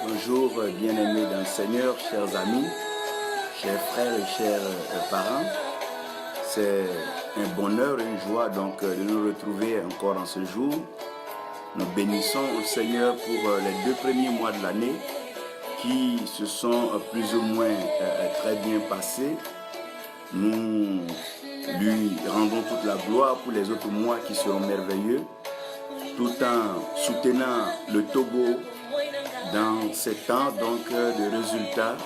Bonjour, bien-aimés dans le Seigneur, chers amis, chers frères et chers parents. C'est un bonheur et une joie donc de nous retrouver encore en ce jour. Nous bénissons le Seigneur pour les 2 premiers mois de l'année qui se sont plus ou moins très bien passés. Nous lui rendons toute la gloire pour les autres mois qui seront merveilleux, tout en soutenant le Togo dans ces temps donc de résultats.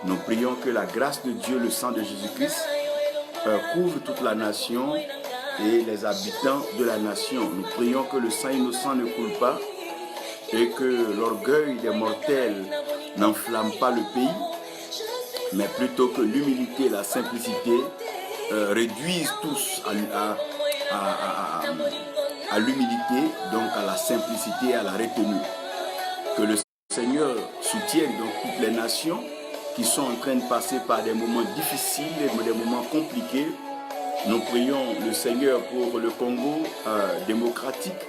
Nous prions que la grâce de Dieu, le sang de Jésus-Christ couvre toute la nation et les habitants de la nation. Nous prions que le sang innocent ne coule pas et que l'orgueil des mortels n'enflamme pas le pays, mais plutôt que l'humilité et la simplicité réduisent tous à l'humilité, donc à la simplicité et à la retenue. Que le Seigneur soutienne donc toutes les nations qui sont en train de passer par des moments difficiles et des moments compliqués. Nous prions le Seigneur pour le Congo démocratique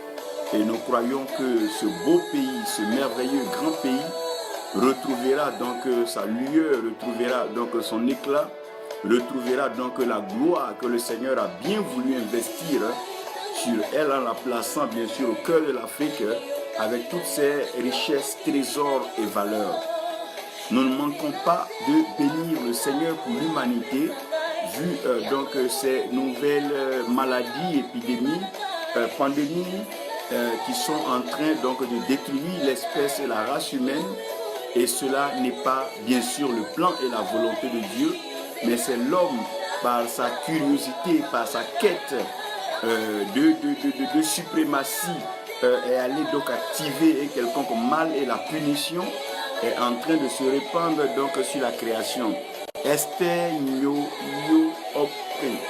et nous croyons que ce beau pays, ce merveilleux grand pays retrouvera donc sa lueur, retrouvera donc son éclat, retrouvera donc la gloire que le Seigneur a bien voulu investir sur elle en la plaçant bien sûr au cœur de l'Afrique avec toutes ses richesses, trésors et valeurs. Nous ne manquons pas de bénir le Seigneur pour l'humanité, vu donc ces nouvelles maladies, épidémies, pandémies qui sont en train donc de détruire l'espèce et la race humaine. Et cela n'est pas bien sûr le plan et la volonté de Dieu, mais c'est l'homme par sa curiosité, par sa quête de suprématie est allé donc activer quelconque mal et la punition est en train de se répandre donc sur la création. Esther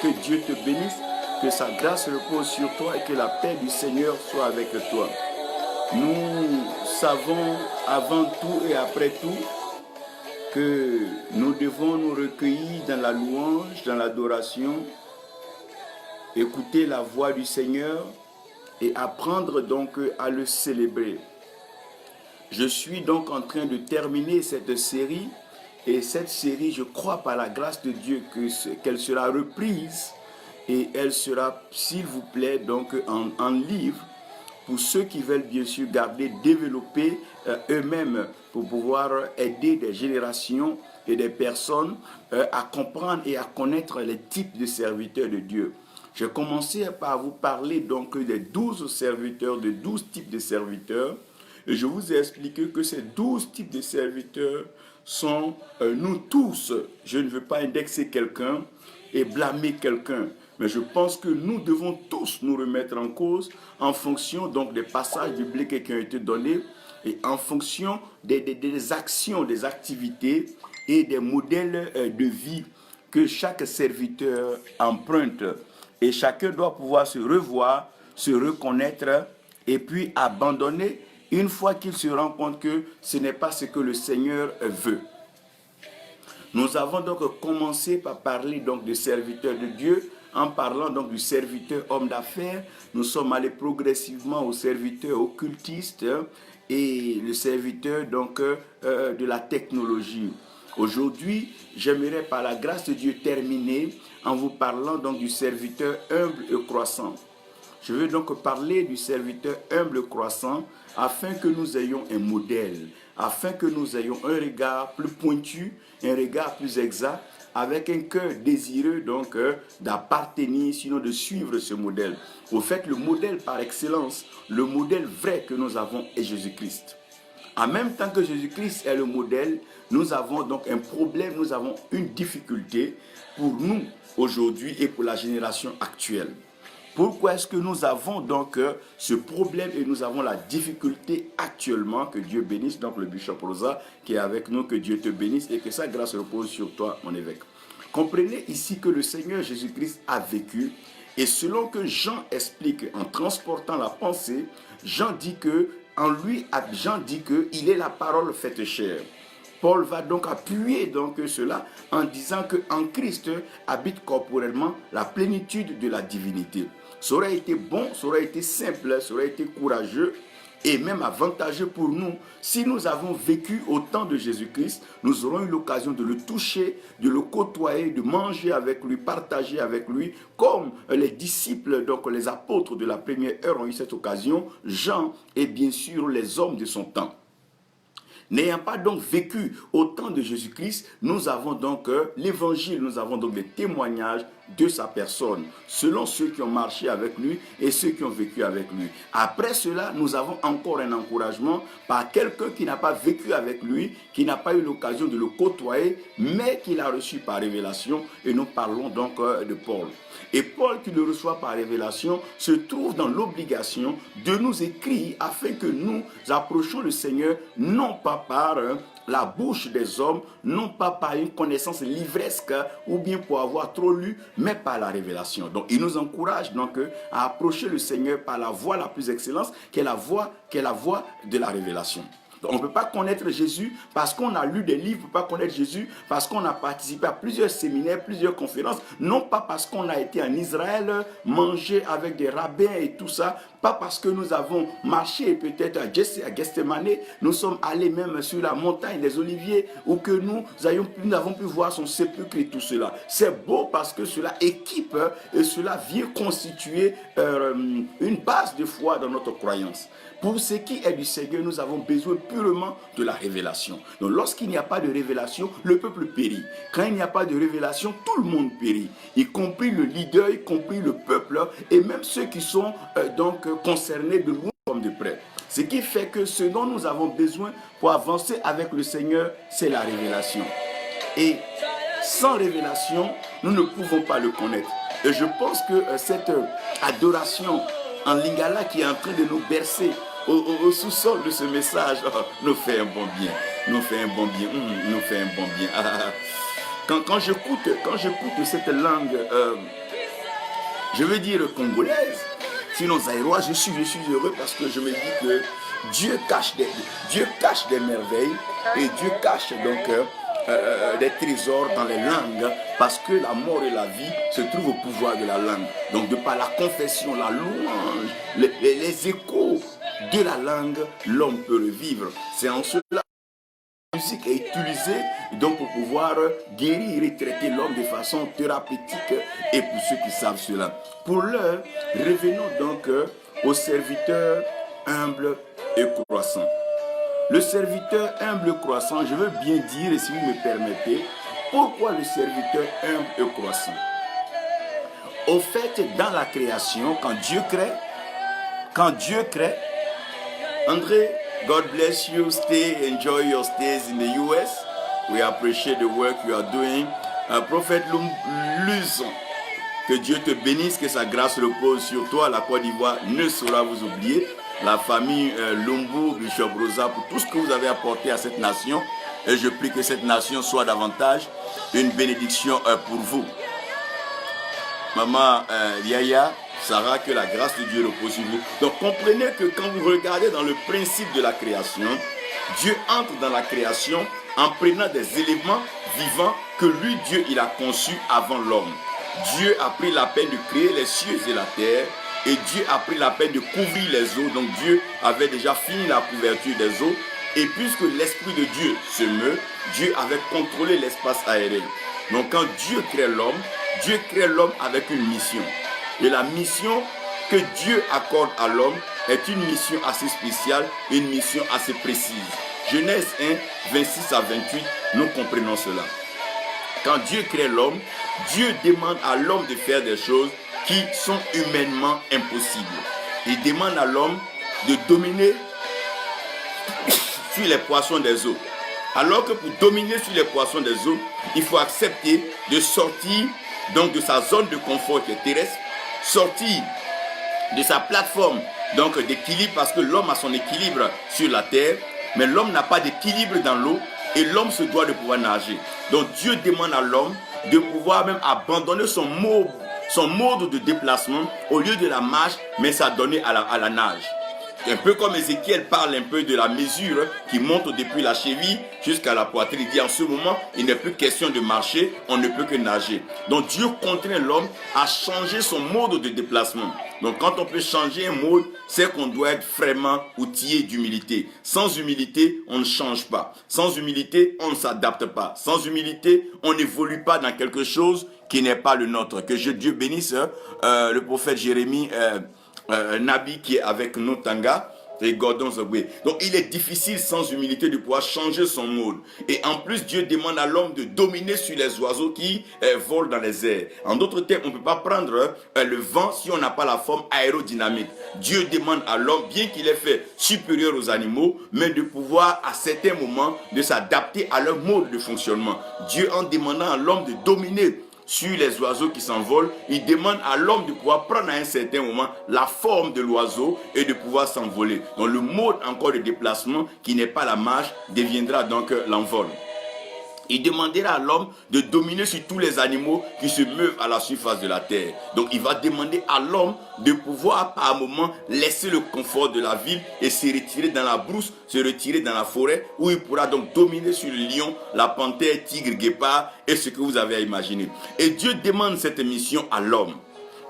que Dieu te bénisse, que sa grâce repose sur toi et que la paix du Seigneur soit avec toi. Nous savons avant tout et après tout que nous devons nous recueillir dans la louange, dans l'adoration, écouter la voix du Seigneur et apprendre donc à le célébrer. Je suis donc en train de terminer cette série et cette série, je crois par la grâce de Dieu qu'elle sera reprise et elle sera, s'il vous plaît, donc en livre pour ceux qui veulent bien sûr garder, développer eux-mêmes pour pouvoir aider des générations et des personnes à comprendre et à connaître les types de serviteurs de Dieu. J'ai commencé par vous parler donc des 12 serviteurs, de 12 types de serviteurs. Et je vous ai expliqué que ces 12 types de serviteurs sont nous tous. Je ne veux pas indexer quelqu'un et blâmer quelqu'un. Mais je pense que nous devons tous nous remettre en cause en fonction donc des passages bibliques qui ont été donnés et en fonction des actions, des activités et des modèles de vie que chaque serviteur emprunte. Et chacun doit pouvoir se revoir, se reconnaître et puis abandonner une fois qu'il se rend compte que ce n'est pas ce que le Seigneur veut. Nous avons donc commencé par parler donc de serviteurs de Dieu. En parlant donc du serviteur homme d'affaires, nous sommes allés progressivement au serviteur occultiste et le serviteur donc de la technologie. Aujourd'hui, j'aimerais par la grâce de Dieu terminer en vous parlant donc du serviteur humble et croissant. Je veux donc parler du serviteur humble et croissant afin que nous ayons un modèle, afin que nous ayons un regard plus pointu, un regard plus exact, avec un cœur désireux donc d'appartenir, sinon de suivre ce modèle. Au fait, le modèle par excellence, le modèle vrai que nous avons est Jésus-Christ. En même temps que Jésus-Christ est le modèle, nous avons donc un problème, nous avons une difficulté pour nous aujourd'hui et pour la génération actuelle. Pourquoi est-ce que nous avons donc ce problème et nous avons la difficulté actuellement? Que Dieu bénisse donc le Bishop Rosa qui est avec nous, que Dieu te bénisse et que sa grâce repose sur toi, mon évêque. Comprenez ici que le Seigneur Jésus-Christ a vécu et selon que Jean explique en transportant la pensée, Jean dit qu'il est la parole faite chair. Paul va donc appuyer donc cela en disant qu'en Christ habite corporellement la plénitude de la divinité. Ça aurait été bon, ça aurait été simple, ça aurait été courageux et même avantageux pour nous. Si nous avons vécu au temps de Jésus-Christ, nous aurons eu l'occasion de le toucher, de le côtoyer, de manger avec lui, partager avec lui, comme les disciples, donc les apôtres de la première heure ont eu cette occasion, Jean et bien sûr les hommes de son temps. N'ayant pas donc vécu au temps de Jésus-Christ, nous avons donc l'évangile, nous avons donc des témoignages de sa personne, selon ceux qui ont marché avec lui et ceux qui ont vécu avec lui. Après cela, nous avons encore un encouragement par quelqu'un qui n'a pas vécu avec lui, qui n'a pas eu l'occasion de le côtoyer, mais qui l'a reçu par révélation, et nous parlons donc de Paul. Et Paul, qui le reçoit par révélation, se trouve dans l'obligation de nous écrire afin que nous approchions le Seigneur, non pas par la bouche des hommes, non pas par une connaissance livresque ou bien pour avoir trop lu, mais par la révélation. Donc il nous encourage donc à approcher le Seigneur par la voie la plus excellente, qui est la voie de la révélation. On ne peut pas connaître Jésus parce qu'on a lu des livres, on ne peut pas connaître Jésus parce qu'on a participé à plusieurs séminaires, plusieurs conférences, non pas parce qu'on a été en Israël, mangé avec des rabbins et tout ça, pas parce que nous avons marché peut-être à Gethsemane, nous sommes allés même sur la montagne des Oliviers, ou que nous avons pu voir son sépulcre et tout cela. C'est beau parce que cela équipe et cela vient constituer une base de foi dans notre croyance. Pour ce qui est du Seigneur, nous avons besoin purement de la révélation. Donc lorsqu'il n'y a pas de révélation, le peuple périt. Quand il n'y a pas de révélation, tout le monde périt, y compris le leader, y compris le peuple, et même ceux qui sont concernés de loin comme de près. Ce qui fait que ce dont nous avons besoin pour avancer avec le Seigneur, c'est la révélation. Et sans révélation, nous ne pouvons pas le connaître. Et je pense que cette adoration en lingala qui est en train de nous bercer au sous-sol de ce message nous fait un bon bien. Nous fait un bon bien. Nous fait un bon bien. Quand j'écoute cette langue, je veux dire congolaise, sinon zaïrois, je suis heureux parce que je me dis que Dieu cache des merveilles et Dieu cache donc des trésors dans les langues, parce que la mort et la vie se trouvent au pouvoir de la langue. Donc de par la confession, la louange, les échos de la langue, l'homme peut le vivre. C'est en cela que la musique est utilisée donc pour pouvoir guérir et traiter l'homme de façon thérapeutique, et pour ceux qui savent cela. Pour l'heure, revenons donc au serviteur humble et croissant. Le serviteur humble et croissant, je veux bien dire, et si vous me permettez, pourquoi le serviteur humble et croissant? Au fait, dans la création, quand Dieu crée, André, God bless you, enjoy your stays in the US. We appreciate the work you are doing. Prophète Luzon, que Dieu te bénisse, que sa grâce repose sur toi. La Côte d'Ivoire ne saura vous oublier. La famille Lumbu, Bishop Rosa, pour tout ce que vous avez apporté à cette nation. Et je prie que cette nation soit davantage une bénédiction pour vous. Maman Yaya, Sarah, que la grâce de Dieu repose sur vous. Donc comprenez que quand vous regardez dans le principe de la création, Dieu entre dans la création en prenant des éléments vivants que lui, Dieu, il a conçus avant l'homme. Dieu a pris la peine de créer les cieux et la terre. Et Dieu a pris la peine de couvrir les eaux. Donc Dieu avait déjà fini la couverture des eaux. Et puisque l'Esprit de Dieu se meut, Dieu avait contrôlé l'espace aérien. Donc quand Dieu crée l'homme avec une mission. Et la mission que Dieu accorde à l'homme est une mission assez spéciale, une mission assez précise. Genèse 1, 26 à 28, nous comprenons cela. Quand Dieu crée l'homme, Dieu demande à l'homme de faire des choses qui sont humainement impossibles. Il demande à l'homme de dominer sur les poissons des eaux. Alors que pour dominer sur les poissons des eaux, il faut accepter de sortir donc de sa zone de confort qui est terrestre, sortir de sa plateforme donc d'équilibre, parce que l'homme a son équilibre sur la terre, mais l'homme n'a pas d'équilibre dans l'eau et l'homme se doit de pouvoir nager. Donc Dieu demande à l'homme de pouvoir même abandonner son mode de déplacement au lieu de la marche, mais s'adonner à la nage. Un peu comme Ézéchiel parle un peu de la mesure qui monte depuis la cheville jusqu'à la poitrine. Il dit en ce moment, il n'est plus question de marcher, on ne peut que nager. Donc Dieu contraint l'homme à changer son mode de déplacement. Donc quand on peut changer un mode, c'est qu'on doit être vraiment outillé d'humilité. Sans humilité, on ne change pas. Sans humilité, on ne s'adapte pas. Sans humilité, on n'évolue pas dans quelque chose qui n'est pas le nôtre. Que Dieu bénisse le prophète Jérémie, Nabi qui est avec nous, Tanga, et Gordon Zogwe. Donc il est difficile sans humilité de pouvoir changer son mode. Et en plus, Dieu demande à l'homme de dominer sur les oiseaux qui volent dans les airs. En d'autres termes, on ne peut pas prendre le vent si on n'a pas la forme aérodynamique. Dieu demande à l'homme, bien qu'il est fait supérieur aux animaux, mais de pouvoir à certains moments de s'adapter à leur mode de fonctionnement. Dieu, en demandant à l'homme de dominer sur les oiseaux qui s'envolent, il demande à l'homme de pouvoir prendre à un certain moment la forme de l'oiseau et de pouvoir s'envoler. Donc le mode encore de déplacement qui n'est pas la marche deviendra donc l'envol. Il demandera à l'homme de dominer sur tous les animaux qui se meuvent à la surface de la terre. Donc il va demander à l'homme de pouvoir par un moment laisser le confort de la ville et se retirer dans la brousse, se retirer dans la forêt où il pourra donc dominer sur le lion, la panthère, tigre, guépard et ce que vous avez à imaginer. Et Dieu demande cette mission à l'homme.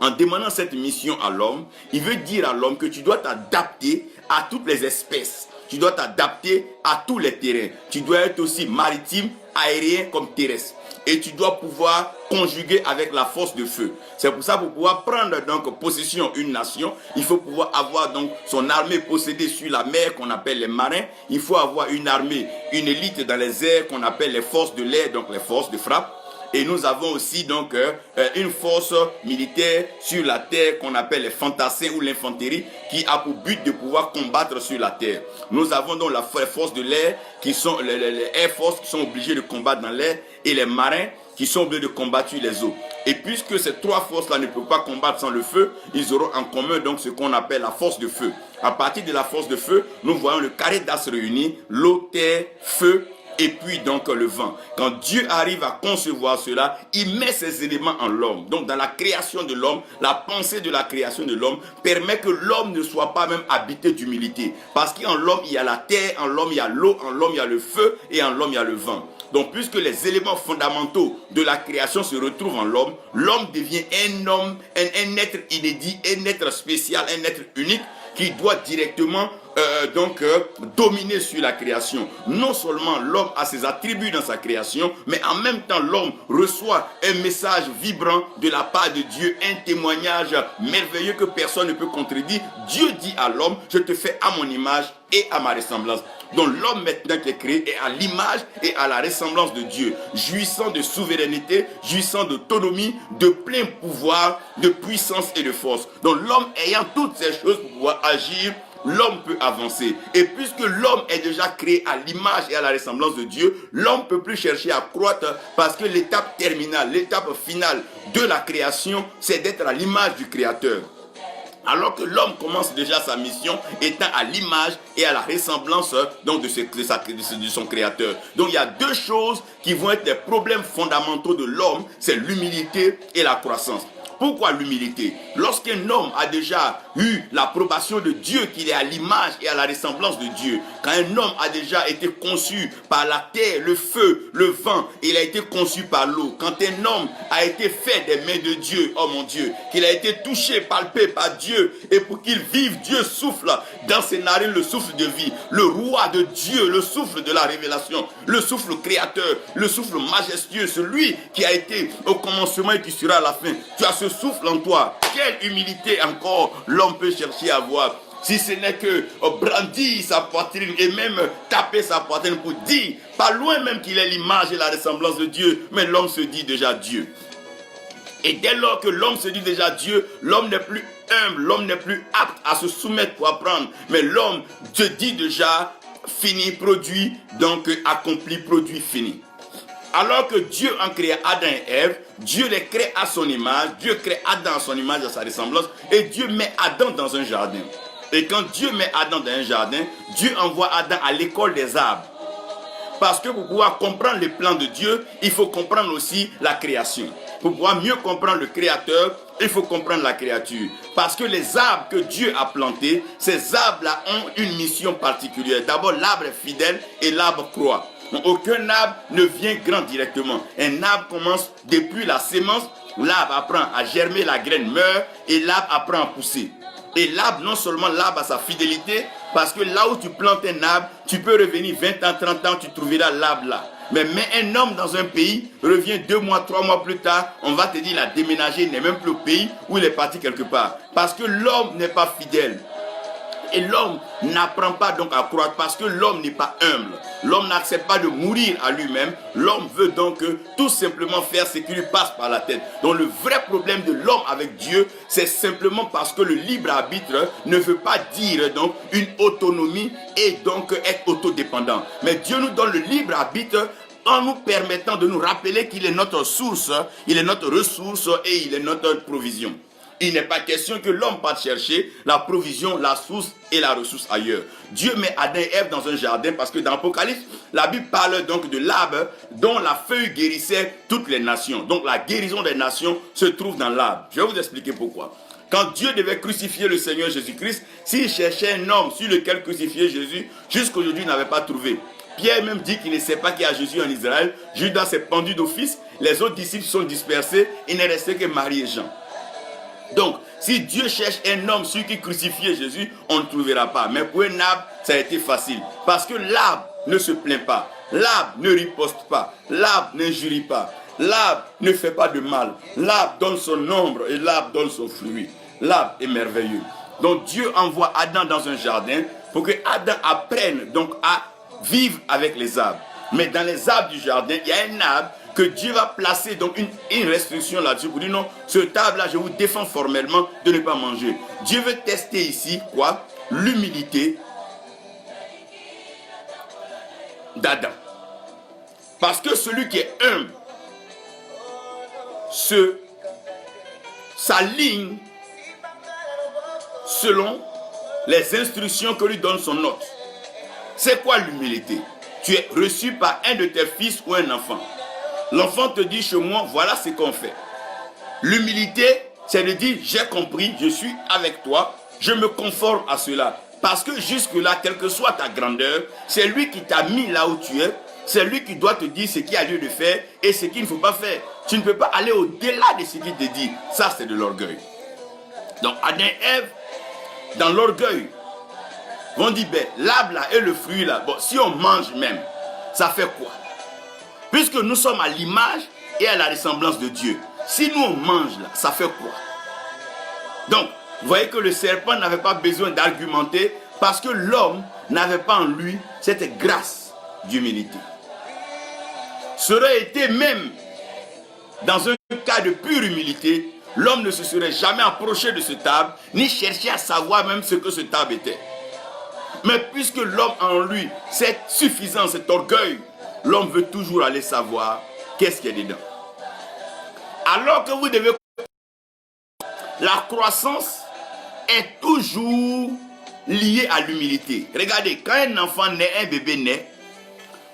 En demandant cette mission à l'homme, il veut dire à l'homme que tu dois t'adapter à toutes les espèces. Tu dois t'adapter à tous les terrains. Tu dois être aussi maritime, aérien comme terrestre. Et tu dois pouvoir conjuguer avec la force de feu. C'est pour ça, pour pouvoir prendre donc possession une nation, il faut pouvoir avoir donc son armée possédée sur la mer qu'on appelle les marins. Il faut avoir une armée, une élite dans les airs qu'on appelle les forces de l'air, donc les forces de frappe. Et nous avons aussi donc une force militaire sur la terre qu'on appelle les fantassins ou l'infanterie qui a pour but de pouvoir combattre sur la terre. Nous avons donc la force de l'air qui sont les Air Force qui sont obligés de combattre dans l'air et les marins qui sont obligés de combattre sur les eaux. Et puisque ces trois forces-là ne peuvent pas combattre sans le feu, ils auront en commun donc ce qu'on appelle la force de feu. À partir de la force de feu, nous voyons le carré d'as réuni, l'eau, terre, feu, et puis donc le vent. Quand Dieu arrive à concevoir cela, il met ces éléments en l'homme. Donc dans la création de l'homme, la pensée de la création de l'homme permet que l'homme ne soit pas même habité d'humilité. Parce qu'en l'homme, il y a la terre, en l'homme, il y a l'eau, en l'homme, il y a le feu et en l'homme, il y a le vent. Donc puisque les éléments fondamentaux de la création se retrouvent en l'homme, l'homme devient un homme, un être inédit, un être spécial, un être unique qui doit directement dominer sur la création. Non seulement l'homme a ses attributs dans sa création, mais en même temps l'homme reçoit un message vibrant de la part de Dieu, un témoignage merveilleux que personne ne peut contredire. Dieu dit à l'homme, je te fais à mon image et à ma ressemblance. Donc l'homme maintenant qui est créé est à l'image et à la ressemblance de Dieu, jouissant de souveraineté, jouissant d'autonomie, de plein pouvoir, de puissance et de force. Donc l'homme ayant toutes ces choses pour pouvoir agir, l'homme peut avancer. Et puisque l'homme est déjà créé à l'image et à la ressemblance de Dieu, l'homme ne peut plus chercher à croître parce que l'étape terminale, l'étape finale de la création, c'est d'être à l'image du Créateur. Alors que l'homme commence déjà sa mission étant à l'image et à la ressemblance donc de son créateur. Donc il y a deux choses qui vont être les problèmes fondamentaux de l'homme, c'est l'humilité et la croissance. Pourquoi l'humilité? Lorsqu'un homme a déjà eu l'approbation de Dieu, qu'il est à l'image et à la ressemblance de Dieu, quand un homme a déjà été conçu par la terre, le feu, le vent, il a été conçu par l'eau, quand un homme a été fait des mains de Dieu, oh mon Dieu, qu'il a été touché, palpé par Dieu, et pour qu'il vive, Dieu souffle dans ses narines le souffle de vie, le roi de Dieu, le souffle de la révélation, le souffle créateur, le souffle majestueux, celui qui a été au commencement et qui sera à la fin. Tu as ce souffle en toi. Quelle humilité encore l'homme peut chercher à avoir, si ce n'est que brandir sa poitrine et même taper sa poitrine pour dire, pas loin même qu'il ait l'image et la ressemblance de Dieu, mais l'homme se dit déjà Dieu. Et dès lors que l'homme se dit déjà Dieu, l'homme n'est plus humble, l'homme n'est plus apte à se soumettre pour apprendre, mais l'homme se dit déjà fini, produit, donc accompli, produit, fini. Alors que Dieu en créa Adam et Ève, Dieu les crée à son image, Dieu crée Adam à son image, à sa ressemblance, et Dieu met Adam dans un jardin. Et quand Dieu met Adam dans un jardin, Dieu envoie Adam à l'école des arbres. Parce que pour pouvoir comprendre les plans de Dieu, il faut comprendre aussi la création. Pour pouvoir mieux comprendre le Créateur, il faut comprendre la créature. Parce que les arbres que Dieu a plantés, ces arbres-là ont une mission particulière. D'abord, l'arbre est fidèle et l'arbre croît. Donc, aucun arbre ne vient grand directement. Un arbre commence depuis la sémence, l'arbre apprend à germer, la graine meurt et l'arbre apprend à pousser. Et l'arbre, non seulement l'arbre a sa fidélité, parce que là où tu plantes un arbre, tu peux revenir 20 ans, 30 ans, tu trouveras l'arbre là. Mais un homme dans un pays revient 2 mois, 3 mois plus tard, on va te dire il a déménagé, il n'est même plus au pays où il est parti quelque part. Parce que l'homme n'est pas fidèle. Et l'homme n'apprend pas donc à croître parce que l'homme n'est pas humble. L'homme n'accepte pas de mourir à lui-même. L'homme veut donc tout simplement faire ce qui lui passe par la tête. Donc le vrai problème de l'homme avec Dieu, c'est simplement parce que le libre arbitre ne veut pas dire donc une autonomie et donc être autodépendant. Mais Dieu nous donne le libre arbitre en nous permettant de nous rappeler qu'il est notre source, il est notre ressource et il est notre provision. Il n'est pas question que l'homme parte chercher la provision, la source et la ressource ailleurs. Dieu met Adam et Ève dans un jardin parce que dans l'Apocalypse, la Bible parle donc de l'arbre dont la feuille guérissait toutes les nations. Donc la guérison des nations se trouve dans l'arbre. Je vais vous expliquer pourquoi. Quand Dieu devait crucifier le Seigneur Jésus-Christ, s'il cherchait un homme sur lequel crucifier Jésus, jusqu'aujourd'hui il n'avait pas trouvé. Pierre même dit qu'il ne sait pas qu'il y a Jésus en Israël. Judas s'est pendu d'office, les autres disciples sont dispersés, il n'est resté que Marie et Jean. Donc, si Dieu cherche un homme sur qui crucifier Jésus, on ne trouvera pas. Mais pour un arbre, ça a été facile. Parce que l'arbre ne se plaint pas. L'arbre ne riposte pas. L'arbre n'injurie pas. L'arbre ne fait pas de mal. L'arbre donne son ombre et l'arbre donne son fruit. L'arbre est merveilleux. Donc, Dieu envoie Adam dans un jardin pour que Adam apprenne donc à vivre avec les arbres. Mais dans les arbres du jardin, il y a un arbre que Dieu va placer donc une restriction là-dessus pour dire non, ce arbre-là, je vous défends formellement de ne pas manger. Dieu veut tester ici, quoi? L'humilité d'Adam. Parce que celui qui est humble s'aligne selon les instructions que lui donne son hôte. C'est quoi l'humilité? Tu es reçu par un de tes fils ou un enfant. L'enfant te dit chez moi, voilà ce qu'on fait. L'humilité, c'est de dire, j'ai compris, je suis avec toi, je me conforme à cela. Parce que jusque-là, quelle que soit ta grandeur, c'est lui qui t'a mis là où tu es, c'est lui qui doit te dire ce qu'il y a lieu de faire et ce qu'il ne faut pas faire. Tu ne peux pas aller au-delà de ce qu'il te dit. Ça, c'est de l'orgueil. Donc, Adam et Ève, dans l'orgueil, vont dire, ben, l'arbre là et le fruit là, bon, si on mange même, ça fait quoi? Puisque nous sommes à l'image et à la ressemblance de Dieu. Si nous on mange là, ça fait quoi? Donc, vous voyez que le serpent n'avait pas besoin d'argumenter parce que l'homme n'avait pas en lui cette grâce d'humilité. Ça aurait été même dans un cas de pure humilité, l'homme ne se serait jamais approché de ce arbre, ni cherché à savoir même ce que ce arbre était. Mais puisque l'homme a en lui cette suffisance, cet orgueil, l'homme veut toujours aller savoir qu'est-ce qu'il y a dedans. Alors que vous devez... La croissance est toujours liée à l'humilité. Regardez, quand un enfant naît, un bébé naît,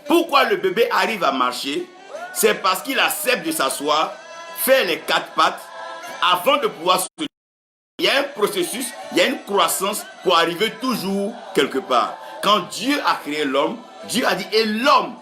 pourquoi le bébé arrive à marcher? C'est parce qu'il accepte de s'asseoir, faire les 4 pattes, avant de pouvoir se... Il y a un processus, il y a une croissance pour arriver toujours quelque part. Quand Dieu a créé l'homme, Dieu a dit, et l'homme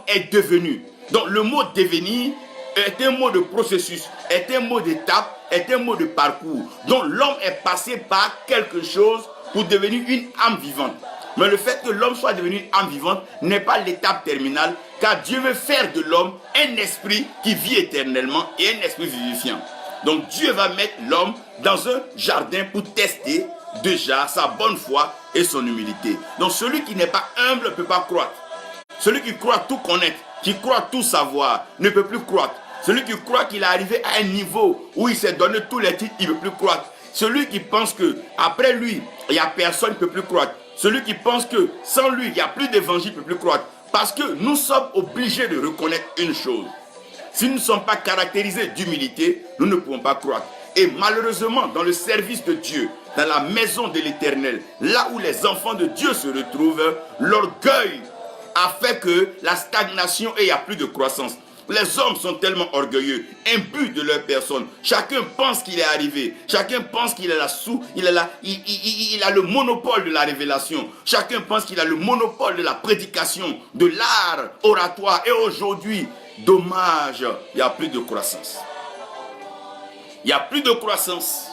est devenu. Donc le mot devenir est un mot de processus, est un mot d'étape, est un mot de parcours. Donc l'homme est passé par quelque chose pour devenir une âme vivante. Mais le fait que l'homme soit devenu une âme vivante n'est pas l'étape terminale, car Dieu veut faire de l'homme un esprit qui vit éternellement et un esprit vivifiant. Donc Dieu va mettre l'homme dans un jardin pour tester déjà sa bonne foi et son humilité. Donc celui qui n'est pas humble ne peut pas croître. Celui qui croit tout connaître, qui croit tout savoir, ne peut plus croître. Celui qui croit qu'il est arrivé à un niveau où il s'est donné tous les titres, il ne peut plus croître. Celui qui pense que après lui, il n'y a personne, il ne peut plus croître. Celui qui pense que sans lui, il n'y a plus d'évangile, il ne peut plus croître. Parce que nous sommes obligés de reconnaître une chose. Si nous ne sommes pas caractérisés d'humilité, nous ne pouvons pas croître. Et malheureusement, dans le service de Dieu, dans la maison de l'Éternel, là où les enfants de Dieu se retrouvent, l'orgueil a fait que la stagnation et il n'y a plus de croissance. Les hommes sont tellement orgueilleux, imbus de leur personne. Chacun pense qu'il est arrivé. Chacun pense qu'il il a le monopole de la révélation. Chacun pense qu'il a le monopole de la prédication, de l'art oratoire. Et aujourd'hui, dommage, il n'y a plus de croissance. Il n'y a plus de croissance.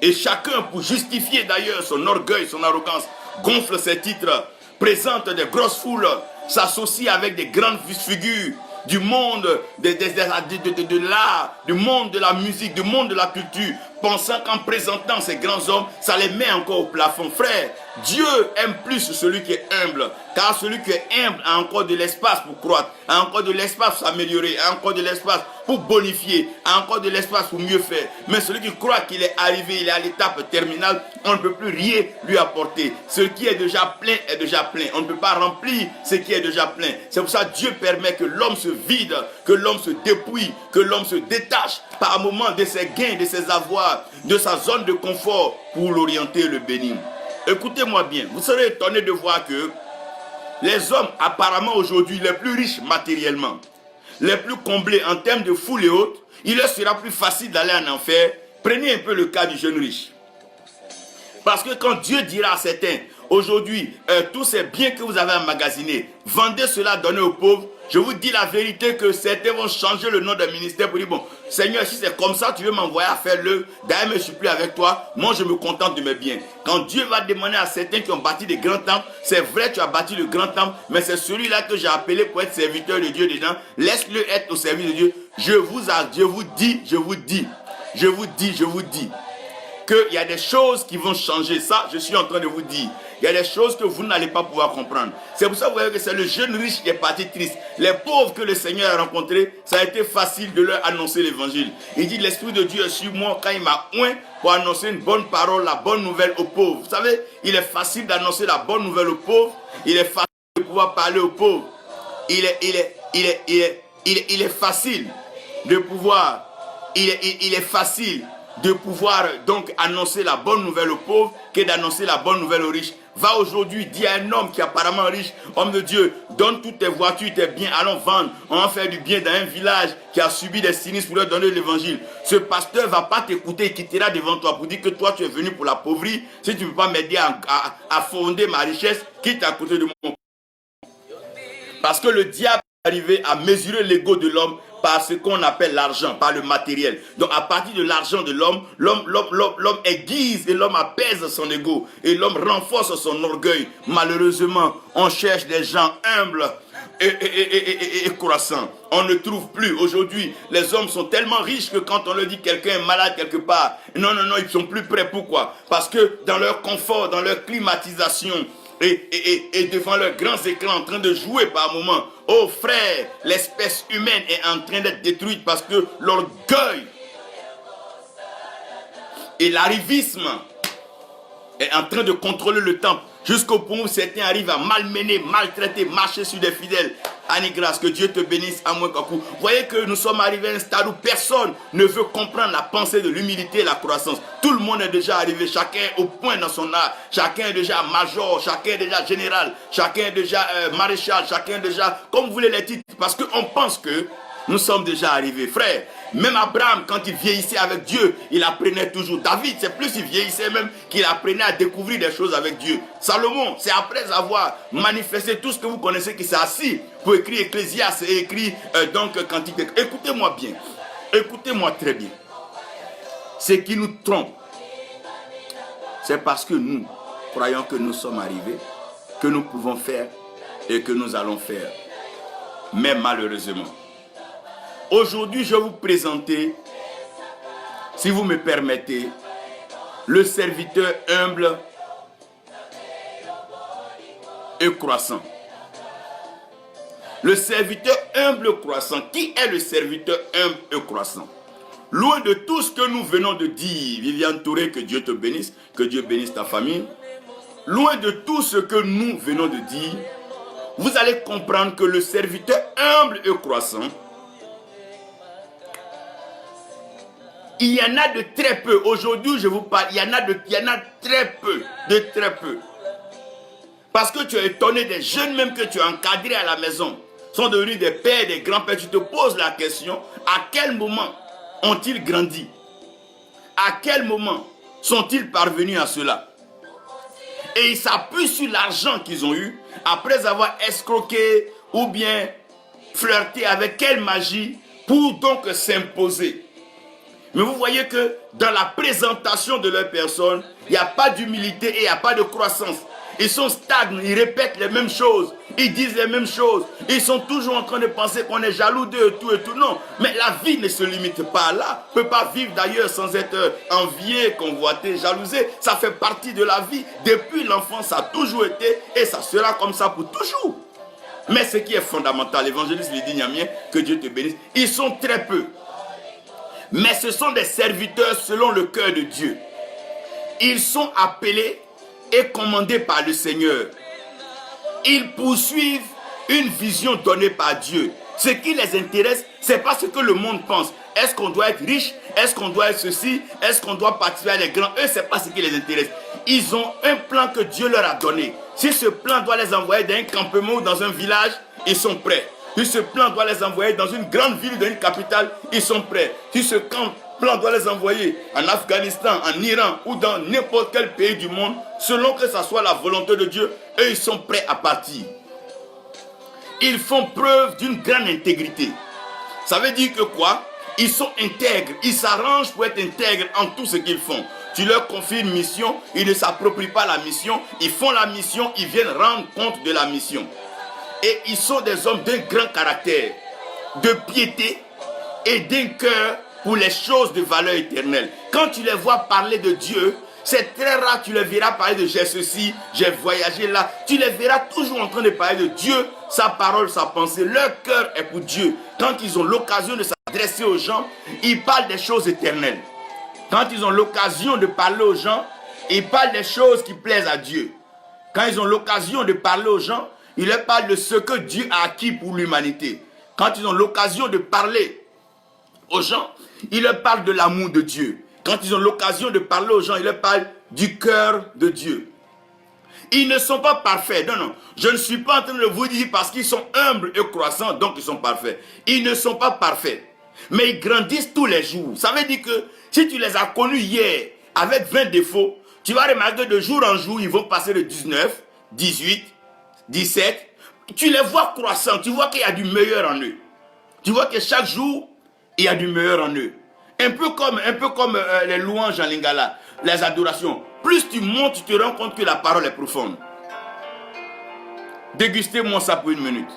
Et chacun, pour justifier d'ailleurs son orgueil, son arrogance, gonfle ses titres, présente des grosses foules, s'associe avec des grandes figures du monde de l'art, du monde de la musique, du monde de la culture, pensant qu'en présentant ces grands hommes, ça les met encore au plafond. Frère, Dieu aime plus celui qui est humble, car celui qui est humble a encore de l'espace pour croître, a encore de l'espace pour s'améliorer, a encore de l'espace pour bonifier, a encore de l'espace pour mieux faire. Mais celui qui croit qu'il est arrivé, il est à l'étape terminale, on ne peut plus rien lui apporter. Ce qui est déjà plein est déjà plein. On ne peut pas remplir ce qui est déjà plein. C'est pour ça que Dieu permet que l'homme se vide, que l'homme se dépouille, que l'homme se détache par moment de ses gains, de ses avoirs, de sa zone de confort pour l'orienter et le bénir. Écoutez-moi bien, vous serez étonné de voir que les hommes apparemment aujourd'hui les plus riches matériellement, les plus comblés en termes de foule et autres, il leur sera plus facile d'aller en enfer. Prenez un peu le cas du jeune riche. Parce que quand Dieu dira à certains, aujourd'hui, tous ces biens que vous avez emmagasinés, vendez cela, donnez aux pauvres. Je vous dis la vérité que certains vont changer le nom d'un ministère pour dire, bon, Seigneur, si c'est comme ça, tu veux m'envoyer à faire le, d'ailleurs, je ne suis plus avec toi, moi je me contente de mes biens. Quand Dieu va demander à certains qui ont bâti des grands temples, c'est vrai, tu as bâti le grand temple, mais c'est celui-là que j'ai appelé pour être serviteur de Dieu dedans, laisse-le être au service de Dieu. Je vous dis qu'il y a des choses qui vont changer. Ça, je suis en train de vous dire. Il y a des choses que vous n'allez pas pouvoir comprendre. C'est pour ça que vous voyez que c'est le jeune riche qui est parti triste. Les pauvres que le Seigneur a rencontrés, ça a été facile de leur annoncer l'évangile. Il dit, l'Esprit de Dieu est sur moi quand il m'a oint pour annoncer une bonne parole, la bonne nouvelle aux pauvres. Vous savez, il est facile d'annoncer la bonne nouvelle aux pauvres. Il est facile de pouvoir parler aux pauvres. Il est facile de pouvoir, il est facile de pouvoir donc annoncer la bonne nouvelle aux pauvres que d'annoncer la bonne nouvelle aux riches. Va aujourd'hui dire à un homme qui est apparemment riche, homme de Dieu, donne toutes tes voitures, tes biens, allons vendre. On va faire du bien dans un village qui a subi des sinistres pour leur donner l'évangile. Ce pasteur ne va pas t'écouter, il quittera devant toi pour dire que toi tu es venu pour l'appauvrir. Si tu ne peux pas m'aider à fonder ma richesse, quitte à côté de moi. Parce que le diable est arrivé à mesurer l'ego de l'homme par ce qu'on appelle l'argent, par le matériel. Donc à partir de l'argent de l'homme, l'homme aiguise et l'homme apaise son ego. Et l'homme renforce son orgueil. Malheureusement, on cherche des gens humbles et croissants. On ne trouve plus. Aujourd'hui, les hommes sont tellement riches que quand on leur dit quelqu'un est malade quelque part, non, ils sont plus prêts. Pourquoi? Parce que dans leur confort, dans leur climatisation, et devant leurs grands écrans en train de jouer par moments. Oh frère, l'espèce humaine est en train d'être détruite parce que l'orgueil et l'arrivisme est en train de contrôler le temple. Jusqu'au point où certains arrivent à malmener, maltraiter, marcher sur des fidèles. Annie Grâce, que Dieu te bénisse à moins Kakou. Vous voyez que nous sommes arrivés à un stade où personne ne veut comprendre la pensée de l'humilité et la croissance. Tout le monde est déjà arrivé, chacun est au point dans son art. Chacun est déjà major, chacun est déjà général, chacun est déjà maréchal, chacun est déjà, comme vous voulez les titres. Parce qu'on pense que nous sommes déjà arrivés. Frère, même Abraham, quand il vieillissait avec Dieu, il apprenait toujours. David, c'est plus il vieillissait même qu'il apprenait à découvrir des choses avec Dieu. Salomon, c'est après avoir manifesté tout ce que vous connaissez qu'il s'est assis pour écrire Ecclésiaste et écrire donc Cantique. Écoutez-moi bien. Écoutez-moi très bien. Ce qui nous trompe, c'est parce que nous croyons que nous sommes arrivés, que nous pouvons faire et que nous allons faire. Mais malheureusement, aujourd'hui, je vais vous présenter, si vous me permettez, le serviteur humble et croissant. Le serviteur humble et croissant. Qui est le serviteur humble et croissant? Loin de tout ce que nous venons de dire, Viviane Touré, que Dieu te bénisse, que Dieu bénisse ta famille. Loin de tout ce que nous venons de dire, vous allez comprendre que le serviteur humble et croissant, il y en a de très peu. Aujourd'hui, je vous parle, il y en a très peu, de très peu. Parce que tu es étonné des jeunes même que tu as encadrés à la maison. sont devenus des pères, des grands-pères. Tu te poses la question, à quel moment ont-ils grandi? À quel moment sont-ils parvenus à cela? Et ils s'appuient sur l'argent qu'ils ont eu après avoir escroqué ou bien flirté avec quelle magie pour donc s'imposer. Mais vous voyez que dans la présentation de leur personne, il n'y a pas d'humilité et il n'y a pas de croissance. Ils sont stagnants, ils répètent les mêmes choses, ils disent les mêmes choses. Ils sont toujours en train de penser qu'on est jaloux d'eux et tout et tout. Non, mais la vie ne se limite pas là. On ne peut pas vivre d'ailleurs sans être envié, convoité, jalousé. Ça fait partie de la vie. Depuis l'enfance, ça a toujours été et ça sera comme ça pour toujours. Mais ce qui est fondamental, l'évangéliste Lydie Niamien, que Dieu te bénisse, ils sont très peu. Mais ce sont des serviteurs selon le cœur de Dieu. Ils sont appelés et commandés par le Seigneur. Ils poursuivent une vision donnée par Dieu. Ce qui les intéresse, ce n'est pas ce que le monde pense. Est-ce qu'on doit être riche? Est-ce qu'on doit être ceci? Est-ce qu'on doit participer à les grands? Eux, ce n'est pas ce qui les intéresse. Ils ont un plan que Dieu leur a donné. Si ce plan doit les envoyer dans un campement ou dans un village, ils sont prêts. Si ce plan doit les envoyer dans une grande ville, dans une capitale, ils sont prêts. Si ce plan doit les envoyer en Afghanistan, en Iran ou dans n'importe quel pays du monde, selon que ça soit la volonté de Dieu, eux, ils sont prêts à partir. Ils font preuve d'une grande intégrité. Ça veut dire que quoi? Ils sont intègres. Ils s'arrangent pour être intègres en tout ce qu'ils font. Tu leur confies une mission, ils ne s'approprient pas la mission. Ils font la mission, ils viennent rendre compte de la mission. Et ils sont des hommes d'un grand caractère, de piété et d'un cœur pour les choses de valeur éternelle. Quand tu les vois parler de Dieu, c'est très rare que tu les verras parler de j'ai ceci, j'ai voyagé là. Tu les verras toujours en train de parler de Dieu, sa parole, sa pensée. Leur cœur est pour Dieu. Quand ils ont l'occasion de s'adresser aux gens, ils parlent des choses éternelles. Quand ils ont l'occasion de parler aux gens, ils parlent des choses qui plaisent à Dieu. Quand ils ont l'occasion de parler aux gens, ils leur parlent de ce que Dieu a acquis pour l'humanité. Quand ils ont l'occasion de parler aux gens, ils leur parlent de l'amour de Dieu. Quand ils ont l'occasion de parler aux gens, ils leur parlent du cœur de Dieu. Ils ne sont pas parfaits. Non, non. Je ne suis pas en train de vous dire parce qu'ils sont humbles et croissants, donc ils sont parfaits. Ils ne sont pas parfaits. Mais ils grandissent tous les jours. Ça veut dire que si tu les as connus hier avec 20 défauts, tu vas remarquer de jour en jour, ils vont passer de 19, 18, 17. Tu les vois croissants. Tu vois qu'il y a du meilleur en eux. Tu vois que chaque jour, il y a du meilleur en eux. Un peu comme les louanges en lingala, les adorations. Plus tu montes, tu te rends compte que la parole est profonde. Dégustez-moi ça pour une minute.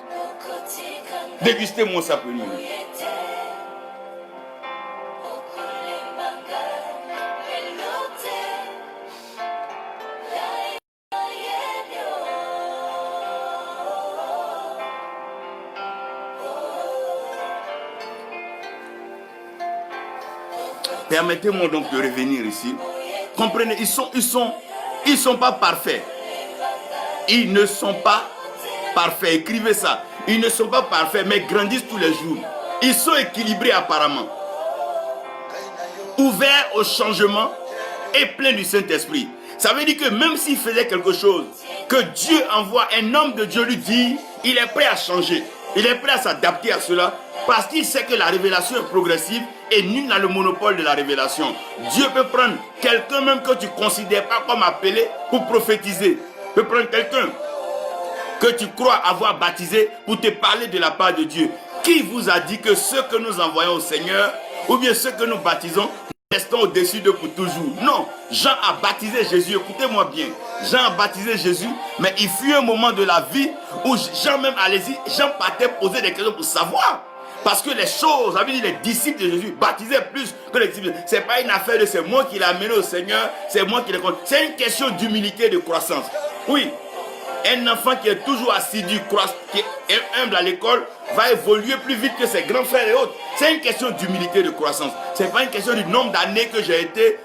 Dégustez-moi ça pour une minute. Permettez-moi donc de revenir ici. Comprenez, ils sont pas parfaits. Ils ne sont pas parfaits. Écrivez ça. Ils ne sont pas parfaits, mais grandissent tous les jours. Ils sont équilibrés apparemment. Ouverts au changement et pleins du Saint-Esprit. Ça veut dire que même s'il faisait quelque chose, que Dieu envoie un homme de Dieu lui dire, il est prêt à changer. Il est prêt à s'adapter à cela. Parce qu'il sait que la révélation est progressive et nul n'a le monopole de la révélation. Dieu peut prendre quelqu'un même que tu ne considères pas comme appelé pour prophétiser. Il peut prendre quelqu'un que tu crois avoir baptisé pour te parler de la part de Dieu. Qui vous a dit que ceux que nous envoyons au Seigneur, ou bien ceux que nous baptisons, nous restons au-dessus d'eux pour toujours? Non, Jean a baptisé Jésus, écoutez-moi bien. Jean a baptisé Jésus, mais il fut un moment de la vie où Jean même, allez-y, Jean partait poser des questions pour savoir. Parce que les choses, les disciples de Jésus baptisaient plus que les disciples. Ce n'est pas une affaire de c'est moi qui l'ai amené au Seigneur, c'est moi qui l'ai connu. C'est une question d'humilité et de croissance. Oui, un enfant qui est toujours assidu, qui est humble à l'école, va évoluer plus vite que ses grands frères et autres. C'est une question d'humilité et de croissance. Ce n'est pas une question du nombre d'années que j'ai été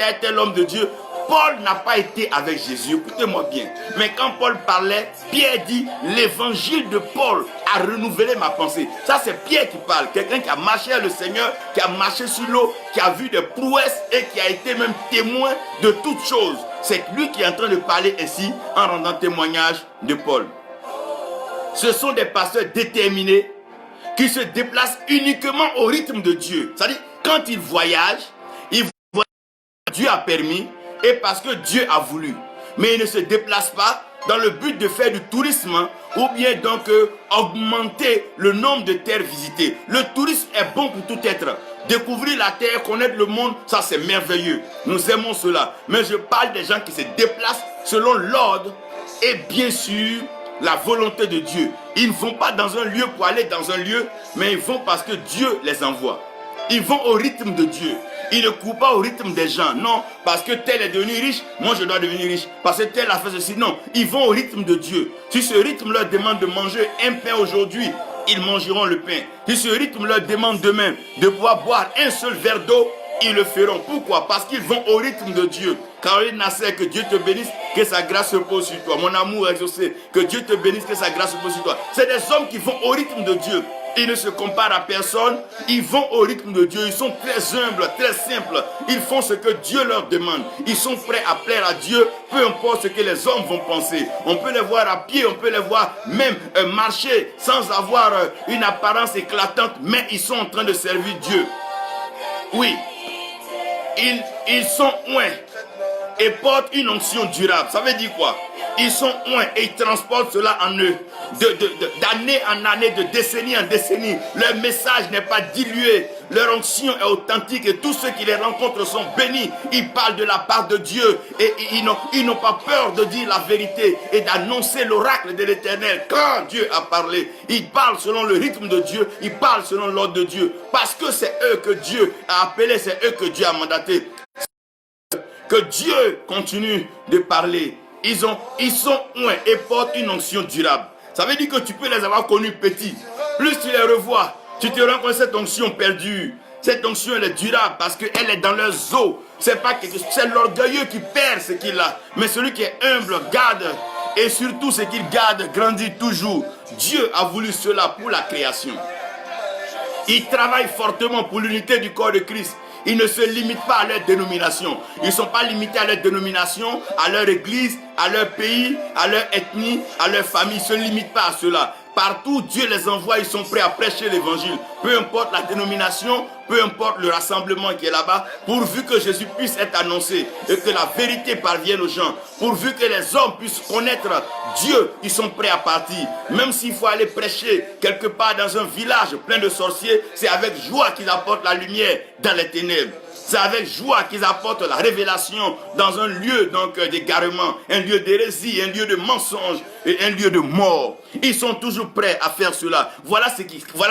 un tel homme de Dieu. Paul n'a pas été avec Jésus, écoutez-moi bien. Mais quand Paul parlait, Pierre dit, l'évangile de Paul a renouvelé ma pensée. Ça, c'est Pierre qui parle. Quelqu'un qui a marché avec le Seigneur, qui a marché sur l'eau, qui a vu des prouesses et qui a été même témoin de toutes choses. C'est lui qui est en train de parler ainsi en rendant témoignage de Paul. ce sont des pasteurs déterminés qui se déplacent uniquement au rythme de Dieu. C'est-à-dire, quand ils voyagent, Dieu a permis et parce que Dieu a voulu. Mais ils ne se déplacent pas dans le but de faire du tourisme ou bien donc augmenter le nombre de terres visitées. Le tourisme est bon pour tout être. Découvrir la terre, connaître le monde, ça c'est merveilleux. Nous aimons cela. Mais je parle des gens qui se déplacent selon l'ordre et bien sûr la volonté de Dieu. Ils ne vont pas dans un lieu pour aller dans un lieu, mais ils vont parce que Dieu les envoie. Ils vont au rythme de Dieu. Ils ne courent pas au rythme des gens. Non, parce que tel est devenu riche, moi je dois devenir riche. Parce que tel a fait ceci. Non, ils vont au rythme de Dieu. Si ce rythme leur demande de manger un pain aujourd'hui, ils mangeront le pain. Si ce rythme leur demande demain de pouvoir boire un seul verre d'eau, ils le feront. Pourquoi? Parce qu'ils vont au rythme de Dieu. Caroline Nasser, que Dieu te bénisse, que sa grâce repose sur toi. Mon amour exaucé, que Dieu te bénisse, que sa grâce repose sur toi. C'est des hommes qui vont au rythme de Dieu. Ils ne se comparent à personne. Ils vont au rythme de Dieu. Ils sont très humbles, très simples. Ils font ce que Dieu leur demande. Ils sont prêts à plaire à Dieu, peu importe ce que les hommes vont penser. On peut les voir à pied, on peut les voir même marcher sans avoir une apparence éclatante, mais ils sont en train de servir Dieu. Oui, ils sont oints et portent une onction durable. Ça veut dire quoi? Ils sont oints et ils transportent cela en eux. D'année en année, de décennie en décennie. Leur message n'est pas dilué. Leur onction est authentique et tous ceux qui les rencontrent sont bénis. Ils parlent de la part de Dieu et ils n'ont pas peur de dire la vérité et d'annoncer l'oracle de l'Éternel. Quand Dieu a parlé, ils parlent selon le rythme de Dieu, ils parlent selon l'ordre de Dieu. Parce que c'est eux que Dieu a appelés, c'est eux que Dieu a mandatés. Que Dieu continue de parler. Ils sont oints et portent une onction durable. Ça veut dire que tu peux les avoir connus petits. Plus tu les revois, tu te rends compte que cette onction perdue. Cette onction elle est durable parce qu'elle est dans leurs os. C'est l'orgueilleux qui perd ce qu'il a. Mais celui qui est humble garde. Et surtout ce qu'il garde grandit toujours. Dieu a voulu cela pour la création. Il travaille fortement pour l'unité du corps de Christ. Ils ne se limitent pas à leur dénomination. Ils ne sont pas limités à leur dénomination, à leur église, à leur pays, à leur ethnie, à leur famille. Ils ne se limitent pas à cela. Partout, Dieu les envoie, ils sont prêts à prêcher l'évangile. Peu importe la dénomination, peu importe le rassemblement qui est là-bas, pourvu que Jésus puisse être annoncé et que la vérité parvienne aux gens, pourvu que les hommes puissent connaître Dieu, ils sont prêts à partir. Même s'il faut aller prêcher quelque part dans un village plein de sorciers, c'est avec joie qu'ils apportent la lumière dans les ténèbres. C'est avec joie qu'ils apportent la révélation dans un lieu donc d'égarement, un lieu d'hérésie, un lieu de mensonge et un lieu de mort. Ils sont toujours prêts à faire cela. Voilà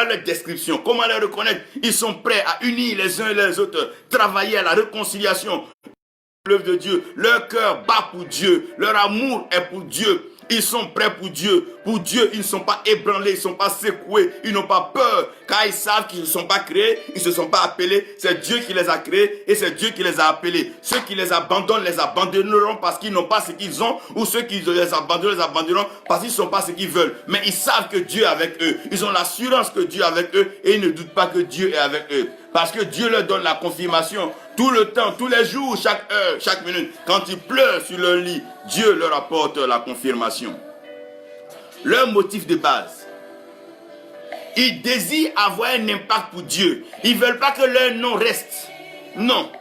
leur description. Comment les reconnaître? Ils sont prêts à unir les uns et les autres, travailler à la réconciliation. L'œuvre de Dieu, leur cœur bat pour Dieu, leur amour est pour Dieu. Ils sont prêts pour Dieu. Pour Dieu, ils ne sont pas ébranlés, ils ne sont pas secoués, ils n'ont pas peur. Car ils savent qu'ils ne sont pas créés, ils ne se sont pas appelés. C'est Dieu qui les a créés et c'est Dieu qui les a appelés. Ceux qui les abandonnent, les abandonneront parce qu'ils n'ont pas ce qu'ils ont. Ou ceux qui les abandonneront parce qu'ils ne sont pas ce qu'ils veulent. Mais ils savent que Dieu est avec eux. Ils ont l'assurance que Dieu est avec eux et ils ne doutent pas que Dieu est avec eux. Parce que Dieu leur donne la confirmation tout le temps, tous les jours, chaque heure, chaque minute. Quand ils pleurent sur leur lit, Dieu leur apporte la confirmation. Leur motif de base. Ils désirent avoir un impact pour Dieu. Ils ne veulent pas que leur nom reste. Non.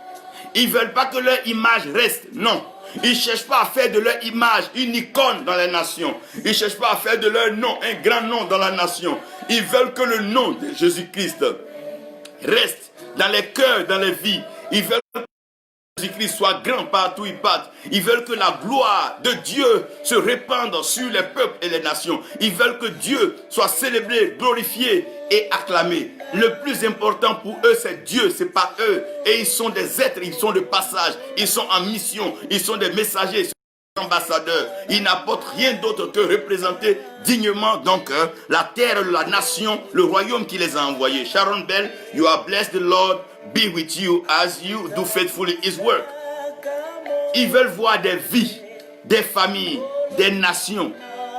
Ils ne veulent pas que leur image reste. Non. Ils ne cherchent pas à faire de leur image une icône dans les nations. Ils ne cherchent pas à faire de leur nom un grand nom dans la nation. Ils veulent que le nom de Jésus-Christ reste dans les cœurs, dans les vies. Ils veulent que Jésus-Christ soit grand partout où il passe. Ils veulent que la gloire de Dieu se répande sur les peuples et les nations. Ils veulent que Dieu soit célébré, glorifié et acclamé. Le plus important pour eux, c'est Dieu, c'est pas eux. Et ils sont des êtres, ils sont de passage, ils sont en mission, ils sont des messagers, ils sont des ambassadeurs. Ils n'apportent rien d'autre que représenter dignement donc la terre, la nation, le royaume qui les a envoyés. Sharon Bell, you are blessed, the Lord be with you as you do faithfully his work. Ils veulent voir des vies, des familles, des nations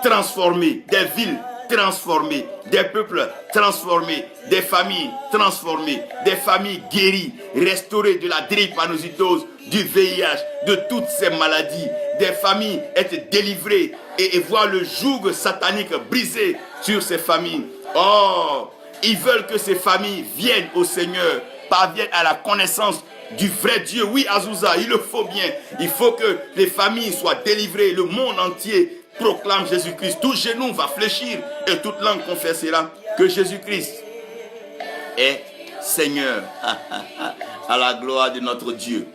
transformées, des villes transformées, des peuples transformés, des familles transformées, des familles guéries, restaurées de la drépanocytose, du VIH, de toutes ces maladies, des familles être délivrées et voir le joug satanique brisé sur ces familles. Oh, ils veulent que ces familles viennent au Seigneur, parviennent à la connaissance du vrai Dieu. Oui, Azusa, il le faut bien. Il faut que les familles soient délivrées, le monde entier proclame Jésus-Christ. Tout genou va fléchir et toute langue confessera que Jésus-Christ est Seigneur. À la gloire de notre Dieu.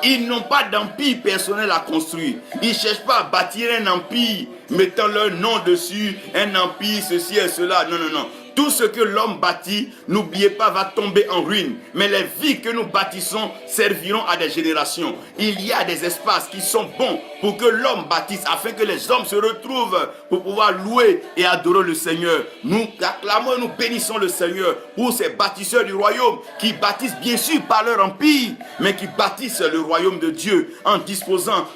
Ils n'ont pas d'empire personnel à construire. Ils ne cherchent pas à bâtir un empire, mettant leur nom dessus, un empire, ceci et cela. Non, non, non. Tout ce que l'homme bâtit, n'oubliez pas, va tomber en ruine. Mais les vies que nous bâtissons serviront à des générations. Il y a des espaces qui sont bons pour que l'homme bâtisse, afin que les hommes se retrouvent pour pouvoir louer et adorer le Seigneur. Nous acclamons et nous bénissons le Seigneur pour ces bâtisseurs du royaume qui bâtissent bien sûr par leur empire, mais qui bâtissent le royaume de Dieu en disposant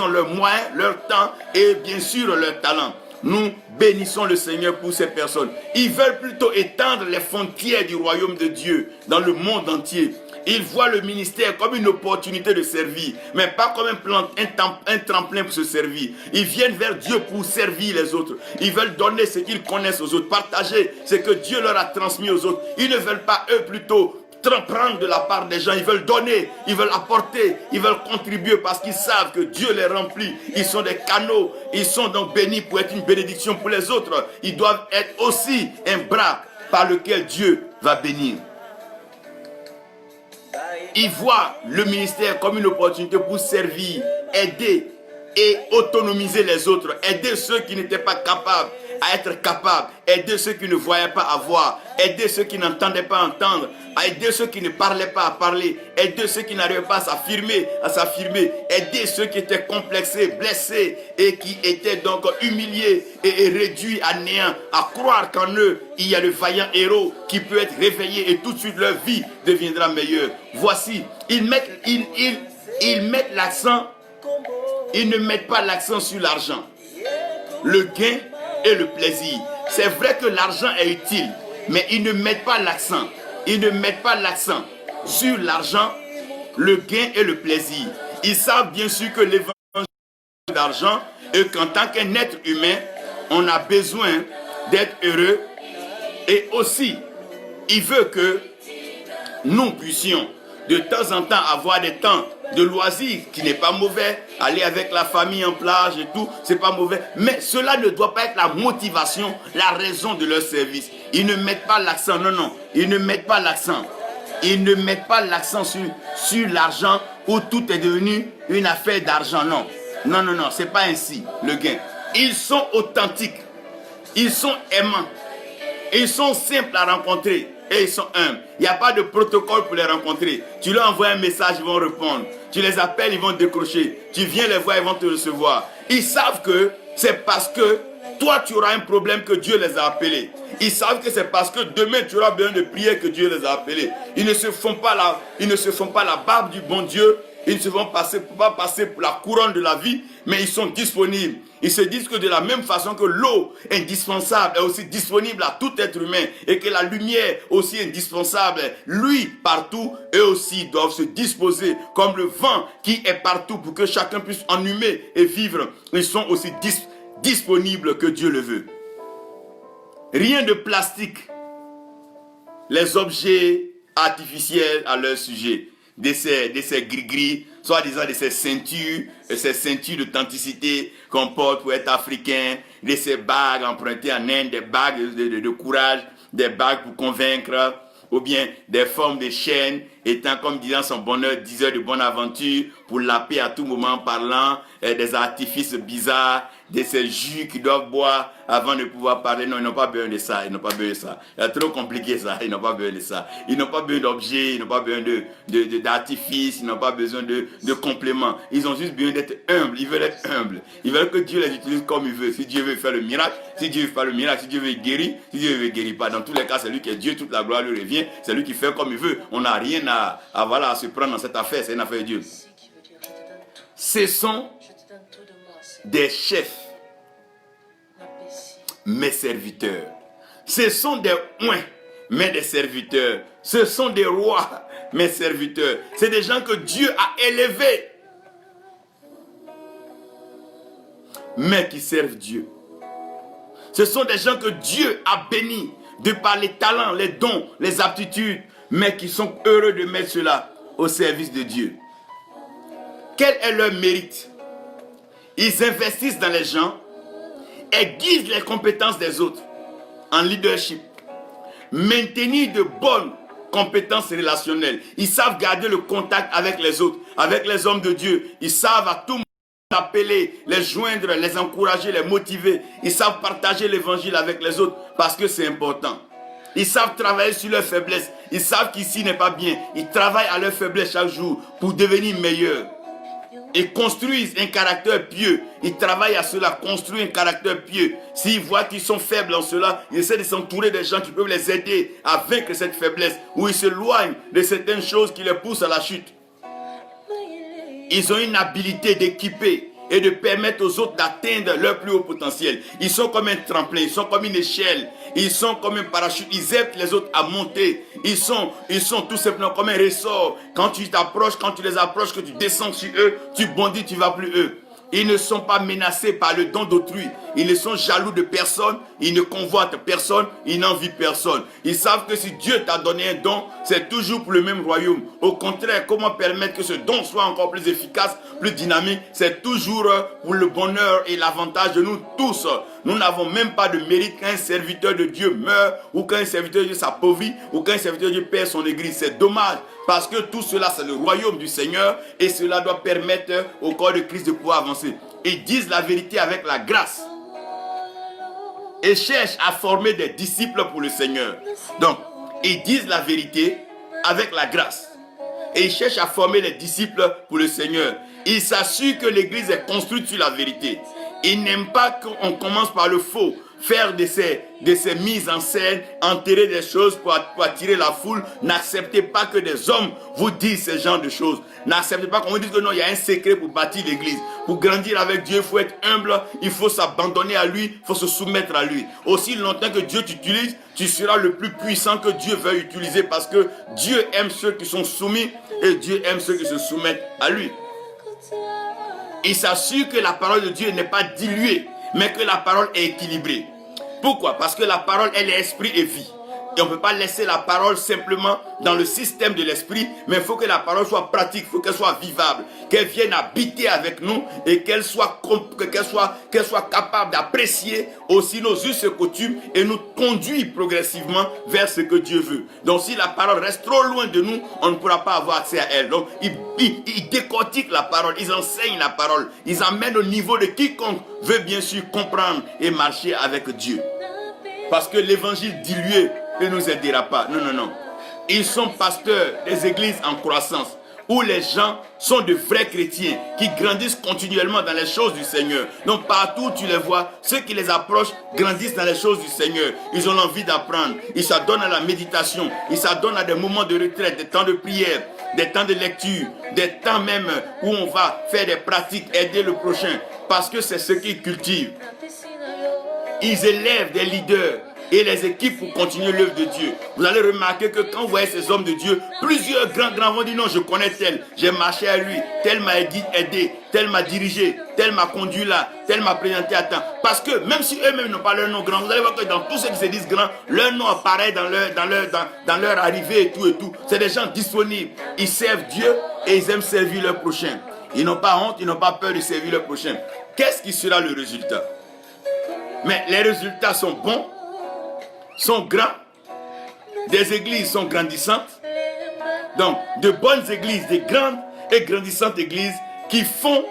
leurs moyens, leur temps et bien sûr leur talent. Nous bénissons le Seigneur pour ces personnes. Ils veulent plutôt étendre les frontières du royaume de Dieu dans le monde entier. Ils voient le ministère comme une opportunité de servir, mais pas comme un tremplin pour se servir. Ils viennent vers Dieu pour servir les autres. Ils veulent donner ce qu'ils connaissent aux autres, partager ce que Dieu leur a transmis aux autres. Ils ne veulent pas, eux, plutôt prendre de la part des gens. Ils veulent donner, ils veulent apporter, ils veulent contribuer parce qu'ils savent que Dieu les remplit. Ils sont des canaux, ils sont donc bénis pour être une bénédiction pour les autres. Ils doivent être aussi un bras par lequel Dieu va bénir. Ils voient le ministère comme une opportunité pour servir, aider et autonomiser les autres, aider ceux qui n'étaient pas capables à être capables, aider ceux qui ne voyaient pas à voir, aider ceux qui n'entendaient pas entendre, aider ceux qui ne parlaient pas à parler, aider ceux qui n'arrivaient pas à s'affirmer, aider ceux qui étaient complexés, blessés et qui étaient donc humiliés et réduits à néant, à croire qu'en eux, il y a le vaillant héros qui peut être réveillé et tout de suite leur vie deviendra meilleure. Voici, ils mettent l'accent, ils ne mettent pas l'accent sur l'argent, le gain et le plaisir. C'est vrai que l'argent est utile, mais ils ne mettent pas l'accent. Ils ne mettent pas l'accent sur l'argent, le gain et le plaisir. Ils savent bien sûr que l'évangile d'argent et qu'en tant qu'un être humain, on a besoin d'être heureux. Et aussi, il veut que nous puissions de temps en temps avoir des temps de loisirs, qui n'est pas mauvais, aller avec la famille en plage et tout, c'est pas mauvais, mais cela ne doit pas être la motivation, la raison de leur service. Ils ne mettent pas l'accent, non, ils ne mettent pas l'accent. Ils ne mettent pas l'accent sur l'argent où tout est devenu une affaire d'argent, non, c'est pas ainsi le gain. Ils sont authentiques, ils sont aimants, ils sont simples à rencontrer. Et ils sont humbles. Il n'y a pas de protocole pour les rencontrer. Tu leur envoies un message, ils vont répondre. Tu les appelles, ils vont décrocher. Tu viens les voir, ils vont te recevoir. Ils savent que c'est parce que toi, tu auras un problème que Dieu les a appelés. Ils savent que c'est parce que demain, tu auras besoin de prier que Dieu les a appelés. Ils ne se font pas la barbe du bon Dieu. Ils ne se font pas passer pour la couronne de la vie, mais ils sont disponibles. Ils se disent que de la même façon que l'eau indispensable est aussi disponible à tout être humain et que la lumière aussi indispensable, lui partout, eux aussi doivent se disposer comme le vent qui est partout pour que chacun puisse enhumer et vivre. Ils sont aussi disponibles que Dieu le veut. Rien de plastique. Les objets artificiels à leur sujet. De ces gris-gris, soi-disant de ces ceintures d'authenticité qu'on porte pour être africain, de ces bagues empruntées en Inde, des bagues de courage, des bagues pour convaincre, ou bien des formes de chaînes, étant comme disant son bonheur, 10 heures de bonne aventure, pour la paix à tout moment parlant, des artifices bizarres, de ces jus qu'ils doivent boire avant de pouvoir parler. Non, ils n'ont pas besoin de ça, C'est trop compliqué ça, ils n'ont pas besoin de ça. Ils n'ont pas besoin d'objets, ils n'ont pas besoin d'artifices, ils n'ont pas besoin de compléments. Ils ont juste besoin d'être humbles, ils veulent être humbles. Ils veulent que Dieu les utilise comme il veut. Si Dieu veut faire le miracle, si Dieu veut faire le miracle, si Dieu veut guérir, si Dieu veut guérir pas. Dans tous les cas, c'est lui qui est Dieu, toute la gloire lui revient. C'est lui qui fait comme il veut. On n'a rien à se prendre dans cette affaire, c'est une affaire de Dieu. Ce sont des chefs mes serviteurs. Ce sont des oins, mais des serviteurs. Ce sont des rois, mes serviteurs. C'est des gens que Dieu a élevés, mais qui servent Dieu. Ce sont des gens que Dieu a bénis de par les talents, les dons, les aptitudes, mais qui sont heureux de mettre cela au service de Dieu. Quel est leur mérite? Ils investissent dans les gens, aiguisent les compétences des autres en leadership, maintenir de bonnes compétences relationnelles. Ils savent garder le contact avec les autres, avec les hommes de Dieu. Ils savent à tout moment appeler, les joindre, les encourager, les motiver. Ils savent partager l'évangile avec les autres parce que c'est important. Ils savent travailler sur leurs faiblesses. Ils savent qu'ici n'est pas bien. Ils travaillent à leurs faiblesses chaque jour pour devenir meilleurs. Ils construisent un caractère pieux. Ils travaillent à cela, construisent un caractère pieux. S'ils voient qu'ils sont faibles en cela, ils essaient de s'entourer des gens qui peuvent les aider à vaincre cette faiblesse, ou ils s'éloignent de certaines choses qui les poussent à la chute. Ils ont une habilité d'équiper et de permettre aux autres d'atteindre leur plus haut potentiel. Ils sont comme un tremplin, ils sont comme une échelle, ils sont comme un parachute, ils aident les autres à monter. Ils sont tout simplement comme un ressort. Quand tu t'approches, quand tu les approches, que tu descends sur eux, tu bondis, tu vas plus eux. Ils ne sont pas menacés par le don d'autrui. Ils ne sont jaloux de personne. Ils ne convoitent personne. Ils n'envient personne. Ils savent que si Dieu t'a donné un don, c'est toujours pour le même royaume. Au contraire, comment permettre que ce don soit encore plus efficace, plus dynamique? C'est toujours pour le bonheur et l'avantage de nous tous. Nous n'avons même pas de mérite qu'un serviteur de Dieu meure, ou qu'un serviteur de Dieu s'appauvrit, ou qu'un serviteur de Dieu perd son église. C'est dommage, parce que tout cela, c'est le royaume du Seigneur, et cela doit permettre au corps de Christ de pouvoir avancer. Ils disent la vérité avec la grâce, et cherchent à former des disciples pour le Seigneur. Donc, ils disent la vérité avec la grâce, et ils cherchent à former des disciples pour le Seigneur. Ils s'assurent que l'église est construite sur la vérité. Ils n'aiment pas qu'on commence par le faux, faire de ces mises en scène, enterrer des choses pour attirer la foule. N'acceptez pas que des hommes vous disent ce genre de choses. N'acceptez pas qu'on vous dise que non, il y a un secret pour bâtir l'église. Pour grandir avec Dieu, il faut être humble, il faut s'abandonner à lui, il faut se soumettre à lui. Aussi longtemps que Dieu t'utilise, tu seras le plus puissant que Dieu veut utiliser, parce que Dieu aime ceux qui sont soumis et Dieu aime ceux qui se soumettent à lui. Il s'assure que la parole de Dieu n'est pas diluée, mais que la parole est équilibrée. Pourquoi? Parce que la parole, elle est esprit et vie. Et on ne peut pas laisser la parole simplement dans le système de l'esprit, mais il faut que la parole soit pratique, il faut qu'elle soit vivable, qu'elle vienne habiter avec nous et qu'elle soit capable d'apprécier aussi nos us et coutumes et nous conduire progressivement vers ce que Dieu veut. Donc si la parole reste trop loin de nous, on ne pourra pas avoir accès à elle. Donc ils décortiquent la parole, ils enseignent la parole, ils amènent au niveau de quiconque veut bien sûr comprendre et marcher avec Dieu. Parce que l'évangile dilué ne nous aidera pas. Non, non, non. Ils sont pasteurs des églises en croissance, où les gens sont de vrais chrétiens qui grandissent continuellement dans les choses du Seigneur. Donc partout où tu les vois, ceux qui les approchent grandissent dans les choses du Seigneur. Ils ont envie d'apprendre. Ils s'adonnent à la méditation. Ils s'adonnent à des moments de retraite, des temps de prière, des temps de lecture, des temps même où on va faire des pratiques, aider le prochain. Parce que c'est ce qu'ils cultivent. Ils élèvent des leaders et les équipes pour continuer l'œuvre de Dieu. Vous allez remarquer que quand vous voyez ces hommes de Dieu, plusieurs grands vont dire non, je connais tel, j'ai marché à lui, tel m'a aidé, tel m'a dirigé, tel m'a conduit là, tel m'a présenté à temps. Parce que même si eux-mêmes n'ont pas leur nom grand, vous allez voir que dans tous ceux qui se disent grands, leur nom apparaît dans leur arrivée et tout. C'est des gens disponibles. Ils servent Dieu et ils aiment servir leur prochain. Ils n'ont pas honte, ils n'ont pas peur de servir leur prochain. Qu'est-ce qui sera le résultat? Mais les résultats sont bons, sont grands, des églises sont grandissantes. Donc, de bonnes églises, des grandes et grandissantes églises qui font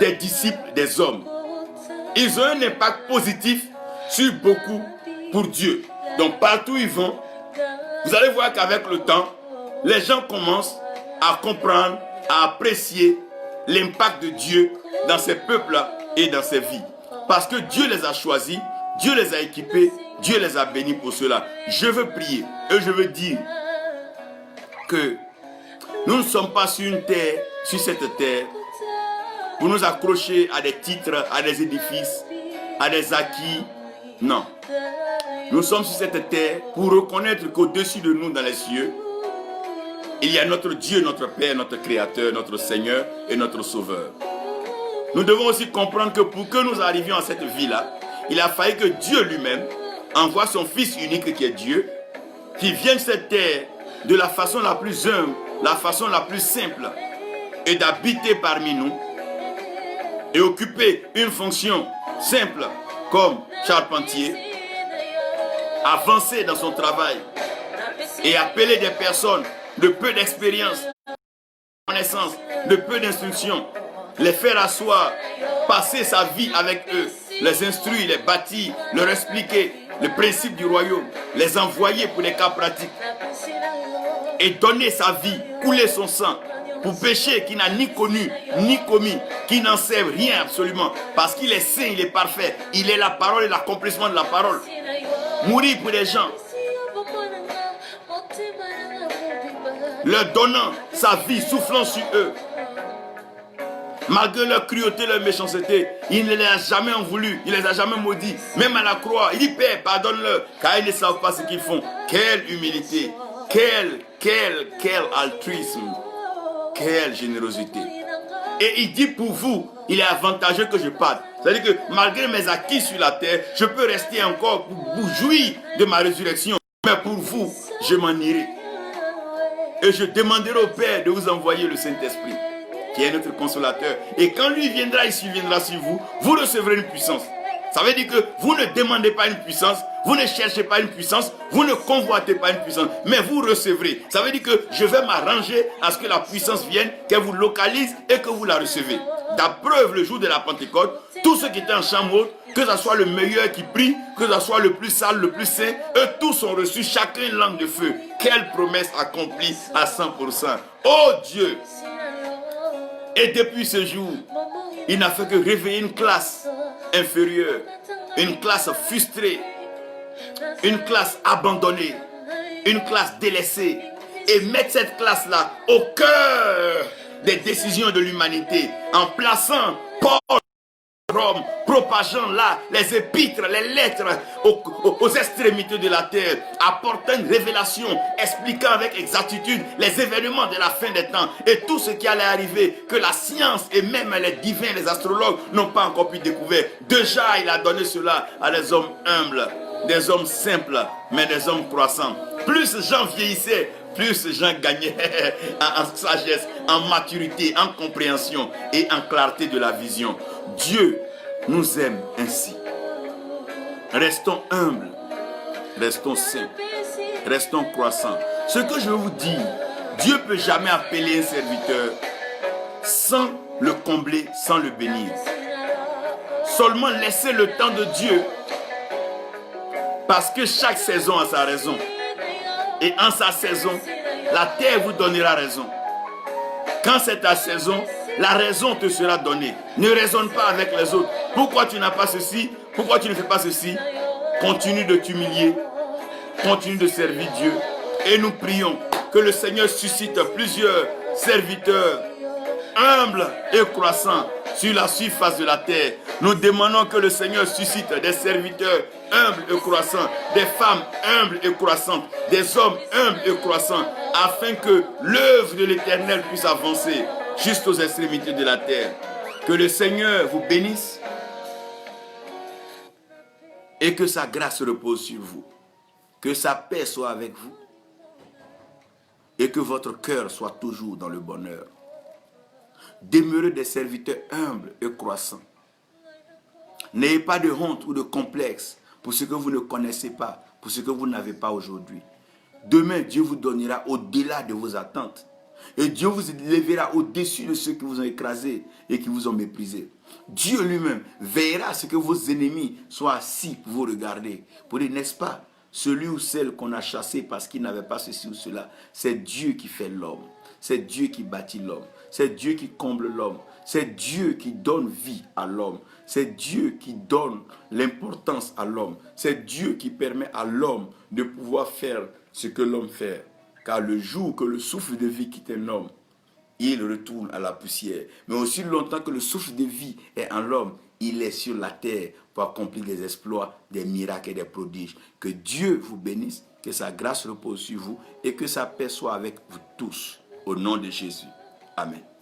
des disciples des hommes. Ils ont un impact positif sur beaucoup pour Dieu. Donc, partout où ils vont, vous allez voir qu'avec le temps, les gens commencent à comprendre, à apprécier l'impact de Dieu dans ces peuples-là et dans ces vies. Parce que Dieu les a choisis, Dieu les a équipés, Dieu les a bénis pour cela. Je veux prier et je veux dire que nous ne sommes pas sur cette terre, pour nous accrocher à des titres, à des édifices, à des acquis. Non. Nous sommes sur cette terre pour reconnaître qu'au-dessus de nous, dans les cieux, il y a notre Dieu, notre Père, notre Créateur, notre Seigneur et notre Sauveur. Nous devons aussi comprendre que pour que nous arrivions à cette vie-là, il a fallu que Dieu lui-même envoie son Fils unique qui est Dieu, qui vient de cette terre de la façon la plus humble, la façon la plus simple, et d'habiter parmi nous et occuper une fonction simple comme charpentier, avancer dans son travail et appeler des personnes de peu d'expérience, de connaissance, de peu d'instruction, les faire asseoir, passer sa vie avec eux, les instruire, les bâtir, leur expliquer le principe du royaume, les envoyer pour les cas pratiques et donner sa vie, couler son sang pour péché qui n'a ni connu, ni commis, qui n'en sait rien absolument, parce qu'il est saint, il est parfait, il est la parole et l'accomplissement de la parole. Mourir pour les gens, leur donnant sa vie, soufflant sur eux. Malgré leur cruauté, leur méchanceté, il ne les a jamais en voulu, il ne les a jamais maudits. Même à la croix, il dit Père, pardonne-leur, car ils ne savent pas ce qu'ils font. Quelle humilité, quel altruisme, quelle générosité. Et il dit pour vous, il est avantageux que je parte. C'est-à-dire que malgré mes acquis sur la terre, je peux rester encore pour jouir de ma résurrection. Mais pour vous, je m'en irai. Et je demanderai au Père de vous envoyer le Saint-Esprit, qui est notre consolateur. Et quand lui viendra, il surviendra sur vous, vous recevrez une puissance. Ça veut dire que vous ne demandez pas une puissance, vous ne cherchez pas une puissance, vous ne convoitez pas une puissance, mais vous recevrez. Ça veut dire que je vais m'arranger à ce que la puissance vienne, qu'elle vous localise et que vous la recevez. D'apreuve, le jour de la Pentecôte, tous ceux qui étaient en chambre haute, que ce soit le meilleur qui prie, que ce soit le plus sale, le plus saint, eux tous ont reçu chacun une langue de feu. Quelle promesse accomplie à 100%. Oh Dieu! Et depuis ce jour, il n'a fait que réveiller une classe inférieure, une classe frustrée, une classe abandonnée, une classe délaissée, et mettre cette classe-là au cœur des décisions de l'humanité, en plaçant Paul Rome, propageant là les épîtres, les lettres aux extrémités de la terre, apportant une révélation, expliquant avec exactitude les événements de la fin des temps et tout ce qui allait arriver, que la science et même les divins, les astrologues n'ont pas encore pu découvrir. Déjà, il a donné cela à des hommes humbles, des hommes simples, mais des hommes croissants. Plus Jean vieillissait, plus Jean gagnait en sagesse, en maturité, en compréhension et en clarté de la vision. Dieu nous aime ainsi. Restons humbles, restons saints, restons croissants. Ce que je veux vous dire, Dieu ne peut jamais appeler un serviteur sans le combler, sans le bénir. Seulement laissez le temps de Dieu, parce que chaque saison a sa raison. Et en sa saison, la terre vous donnera raison. Quand c'est ta saison, la raison te sera donnée. Ne raisonne pas avec les autres. Pourquoi tu n'as pas ceci? Pourquoi tu ne fais pas ceci? Continue de t'humilier. Continue de servir Dieu. Et nous prions que le Seigneur suscite plusieurs serviteurs humbles et croissants sur la surface de la terre. Nous demandons que le Seigneur suscite des serviteurs humbles et croissants, des femmes humbles et croissantes, des hommes humbles et croissants, afin que l'œuvre de l'Éternel puisse avancer juste aux extrémités de la terre. Que le Seigneur vous bénisse et que sa grâce repose sur vous. Que sa paix soit avec vous et que votre cœur soit toujours dans le bonheur. Demeurez des serviteurs humbles et croissants. N'ayez pas de honte ou de complexe pour ce que vous ne connaissez pas, pour ce que vous n'avez pas aujourd'hui. Demain, Dieu vous donnera au-delà de vos attentes. Et Dieu vous élèvera au-dessus de ceux qui vous ont écrasés et qui vous ont méprisés. Dieu lui-même veillera à ce que vos ennemis soient assis pour vous regarder. Pour dire, n'est-ce pas, celui ou celle qu'on a chassé parce qu'il n'avait pas ceci ou cela, c'est Dieu qui fait l'homme. C'est Dieu qui bâtit l'homme. C'est Dieu qui comble l'homme. C'est Dieu qui donne vie à l'homme. C'est Dieu qui donne l'importance à l'homme. C'est Dieu qui permet à l'homme de pouvoir faire ce que l'homme fait. Car le jour que le souffle de vie quitte un homme, il retourne à la poussière. Mais aussi longtemps que le souffle de vie est en l'homme, il est sur la terre pour accomplir des exploits, des miracles et des prodiges. Que Dieu vous bénisse, que sa grâce repose sur vous et que sa paix soit avec vous tous. Au nom de Jésus. Amen.